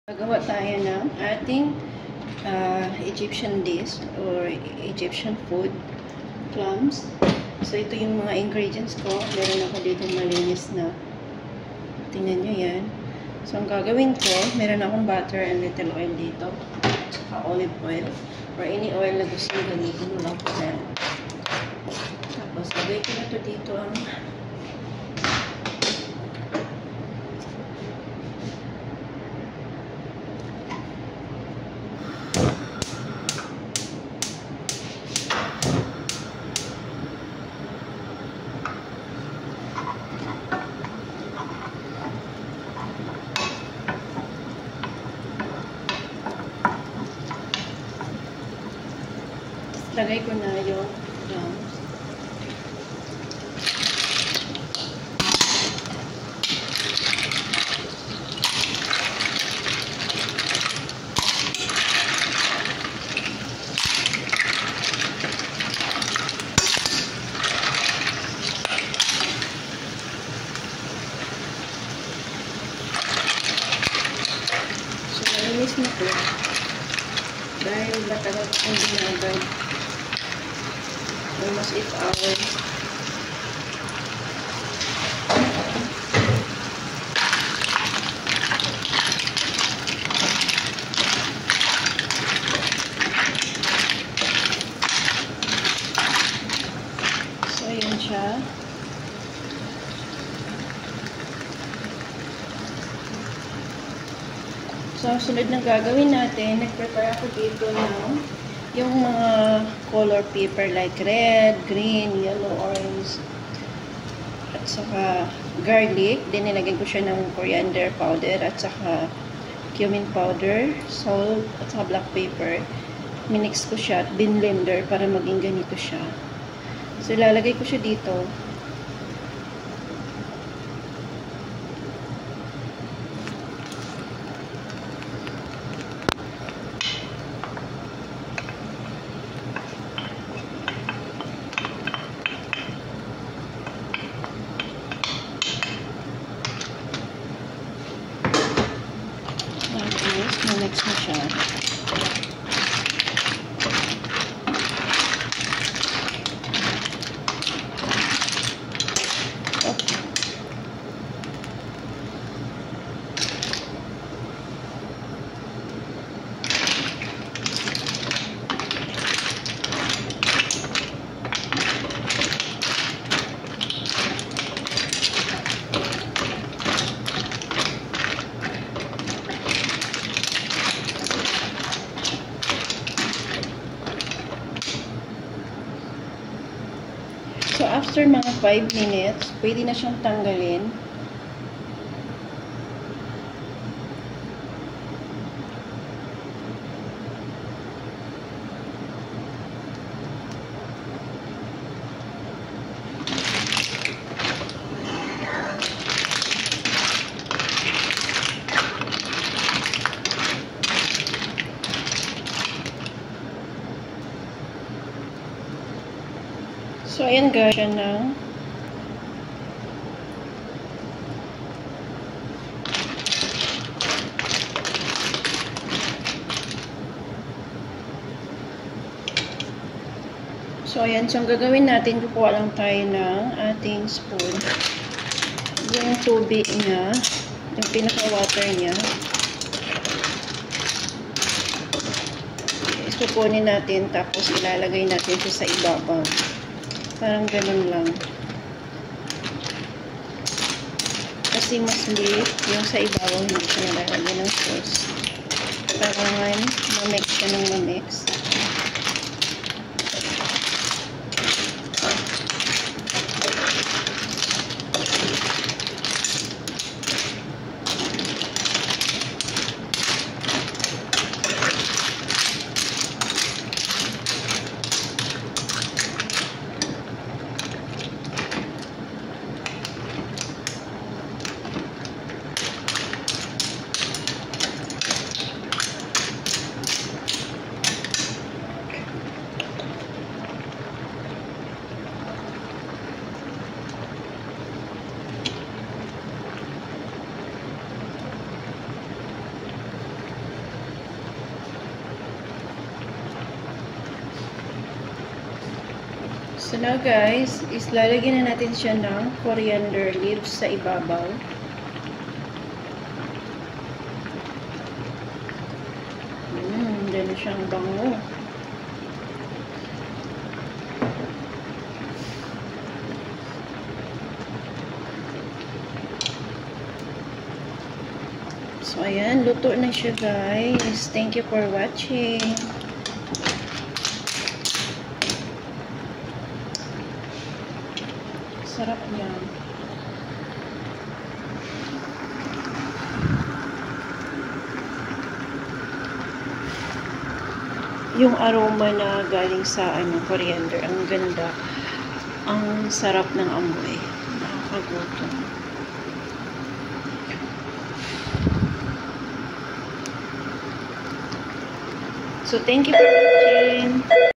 Gagawa tayo ng ating Egyptian dish or Egyptian food, clams. So, ito yung mga ingredients ko. Meron ako dito malinis na. Tingnan nyo yan. So, ang gagawin ko, meron akong butter and little oil dito. Saka olive oil. Or any oil na gusto nyo gamitin mo lang po yan. Tapos, lagay ko na ito dito ang lagay ko na yung clams. So, nalinis na po. Dahil matagal kong ginagay. Almost 8 hours. So, yun siya. So, sunod na gagawin natin, nag-prepare ako dito ng yung mga color paper like red, green, yellow, orange, at saka garlic. Then, nilagyan ko siya ng coriander powder at saka cumin powder, salt, at saka black pepper. Minix ko siya at binlender para maging ganito siya. So, ilalagay ko siya dito. Next na siya. So, after mga 5 minutes, pwede na siyang tanggalin. So, ayan guys, siya na. So, ayan. So, ang gagawin natin, kukuha lang tayo ng ating spoon. Yung tubig niya, yung pinaka-water niya. Isupunin natin, tapos ilalagay natin siya sa ibabaw. Parang ganun lang. Kasi mas liit yung sa ibabaw, hindi siya nalalagay ng sauce. Kailangan ma-mix siya ng ma-mix. So now guys, is lalagyan na natin siya ng coriander leaves sa ibabaw. Dyan na siyang bango. So ayan, luto na siya guys. Thank you for watching. Sarap niya. Yung aroma na galing sa coriander, ang ganda. Ang sarap ng amoy. Nakakagutom. So thank you for watching.